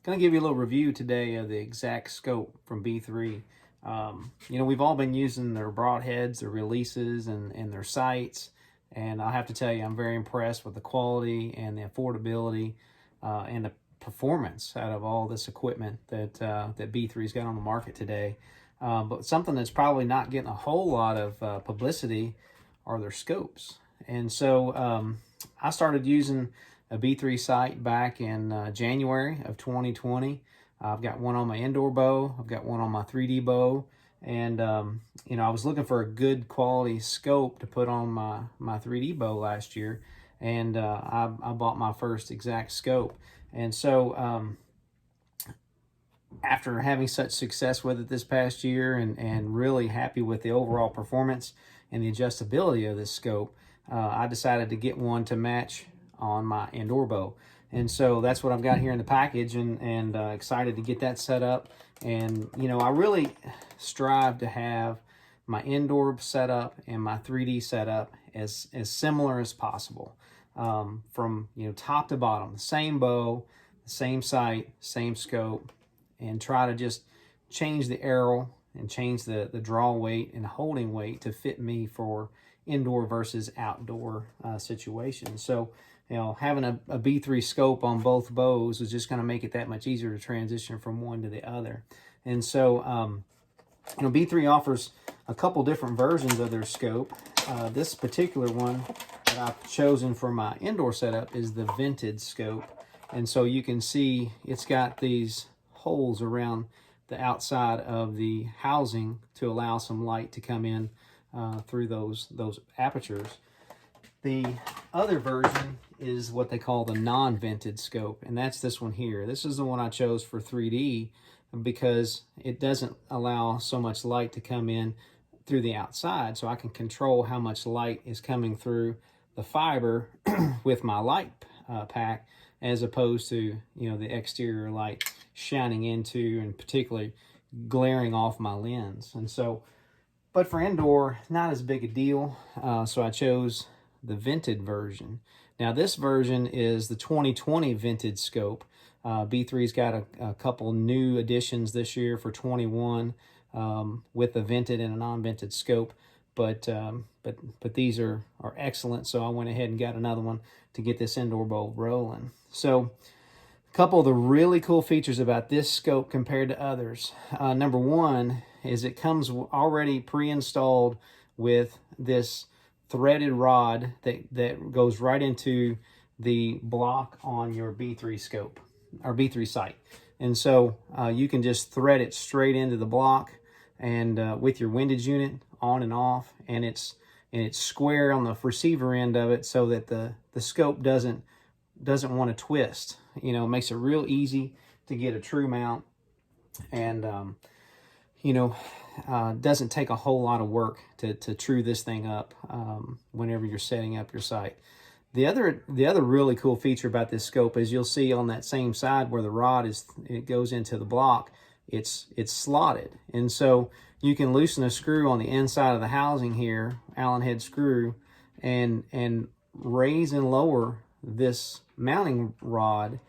Going to give you a little review today of the Exact Scope from B3. We've all been using their broadheads, their releases, and their sights. And I have to tell you, I'm very impressed with the quality and the affordability and the performance out of all this equipment that B3's got on the market today. But something that's probably not getting a whole lot of publicity are their scopes. And so I started using a B3 sight back in January of 2020. I've got one on my indoor bow. I've got one on my 3D bow. And, I was looking for a good quality scope to put on my 3D bow last year. And I bought my first Exact Scope. And so after having such success with it this past year and really happy with the overall performance and the adjustability of this scope, I decided to get one to match on my indoor bow. And so that's what I've got here in the package, and excited to get that set up. And, I really strive to have my indoor setup and my 3D setup as similar as possible. From, top to bottom, the same bow, the same sight, same scope, and try to just change the arrow and change the draw weight and holding weight to fit me for indoor versus outdoor situations. So, having a B3 scope on both bows is just going to make it that much easier to transition from one to the other. And so, B3 offers a couple different versions of their scope. This particular one that I've chosen for my indoor setup is the vented scope. And so you can see it's got these holes around the outside of the housing to allow some light to come in through those apertures. The other version is what they call the non-vented scope, and that's this one here. This is the one I chose for 3D because it doesn't allow so much light to come in through the outside, so I can control how much light is coming through the fiber with my light pack, as opposed to the exterior light shining into and particularly glaring off my lens. And so, but for indoor, not as big a deal, so I chose the vented version. Now this version is the 2020 vented scope. B3's got a couple new additions this year for 21 with a vented and a non-vented scope, but these are excellent, so I went ahead and got another one to get this indoor bow rolling. So a couple of the really cool features about this scope compared to others. Number one is it comes already pre-installed with this threaded rod that goes right into the block on your B3 scope or B3 sight. And so you can just thread it straight into the block and with your windage unit on and off, and it's square on the receiver end of it so that the scope doesn't want to twist. It makes it real easy to get a true mount, and doesn't take a whole lot of work to true this thing up whenever you're setting up your sight. The other really cool feature about this scope is you'll see on that same side where the rod it goes into the block, it's slotted, and so you can loosen a screw on the inside of the housing here, Allen head screw, and raise and lower this mounting rod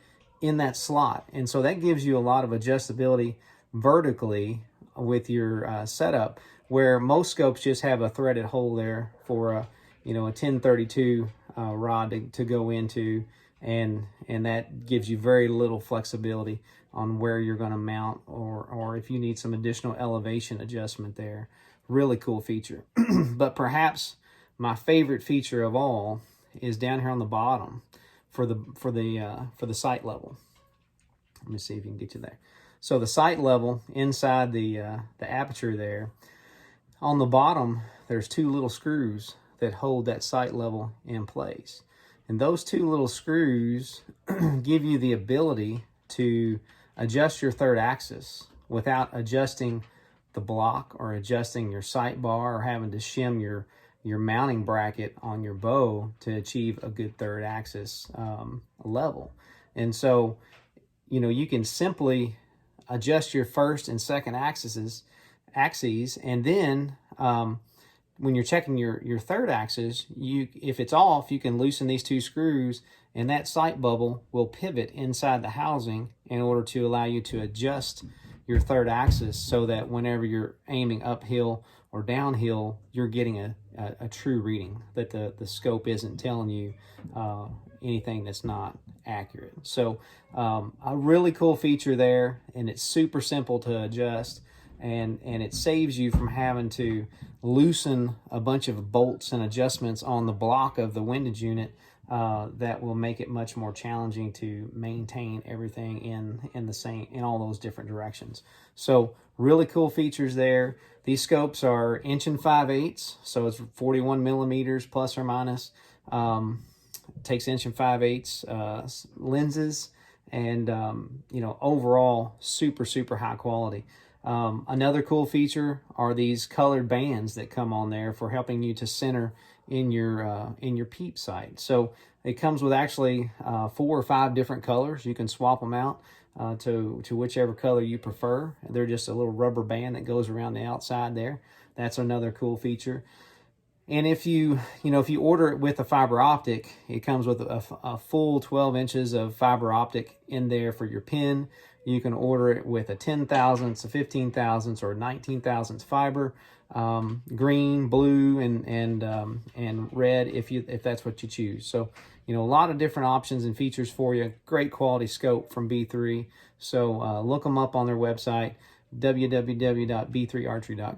in that slot. And so that gives you a lot of adjustability vertically with your setup, where most scopes just have a threaded hole there for a 1032 rod to go into, and that gives you very little flexibility on where you're going to mount, or if you need some additional elevation adjustment there. Really cool feature. But perhaps my favorite feature of all is down here on the bottom for the sight level. Let me see if you can get you there. So the sight level inside the aperture there, on the bottom there's two little screws that hold that sight level in place. And those two little screws give you the ability to adjust your third axis without adjusting the block or adjusting your sight bar or having to shim your mounting bracket on your bow to achieve a good third axis level. And so, you can simply adjust your first and second axes, and then when you're checking your third axis, if it's off, you can loosen these two screws and that sight bubble will pivot inside the housing in order to allow you to adjust your third axis so that whenever you're aiming uphill or downhill, you're getting a true reading, that the scope isn't telling you anything that's not accurate. So a really cool feature there, and it's super simple to adjust, and it saves you from having to loosen a bunch of bolts and adjustments on the block of the windage unit. That will make it much more challenging to maintain everything in all those different directions. So really cool features there. These scopes are 1 5/8, so it's 41 millimeters plus or minus. It takes 1 5/8 lenses, and overall super high quality. Another cool feature are these colored bands that come on there for helping you to center in your peep sight. So it comes with actually 4 or 5 different colors. You can swap them out to whichever color you prefer. They're just a little rubber band that goes around the outside there. That's another cool feature. And if you order it with a fiber optic, it comes with a full 12 inches of fiber optic in there for your pin. You can order it with a 10 thousandths, a 15 thousandths, or 19 thousandths fiber, green, blue, and red if that's what you choose. So a lot of different options and features for you. Great quality scope from B3. So look them up on their website, www.b3archery.com.